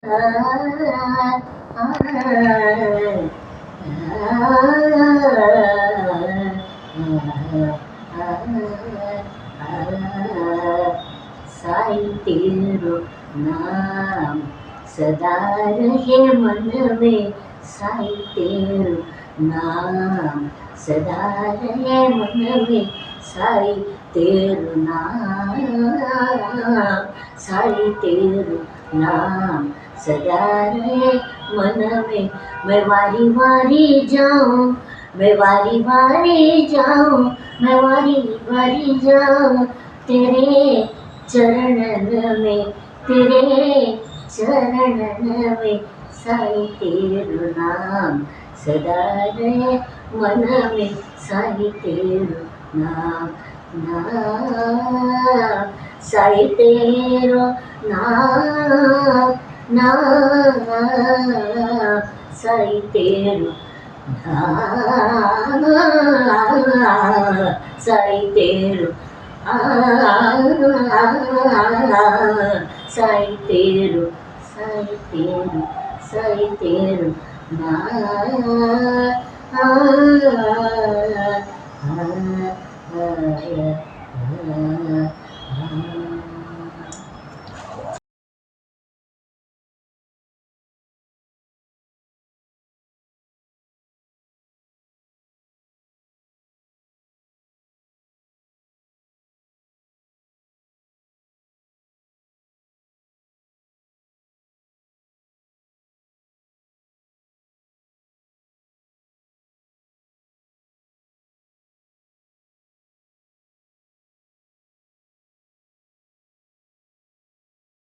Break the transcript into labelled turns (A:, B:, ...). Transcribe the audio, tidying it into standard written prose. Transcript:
A: साईं तेरो नाम सदा रहे मन में, साईं तेरो नाम सदा रहे मन में, साईं तेरो नाम, साईं तेरो नाम सदा रहे मन में। मैं वारी वारी जाऊं, मैं वारी वारी जाऊं, मैं वारी वारी जाऊं तेरे चरणन में, तेरे चरणन में, साईं तेरो नाम सदा रहे मन में, साईं तेरो नाम, नाम, साईं तेरो नाम, नाम, साईं तेरो नाम, साईं तेरो साईं तेरो, साईं तेरो, साईं तेरो नाम।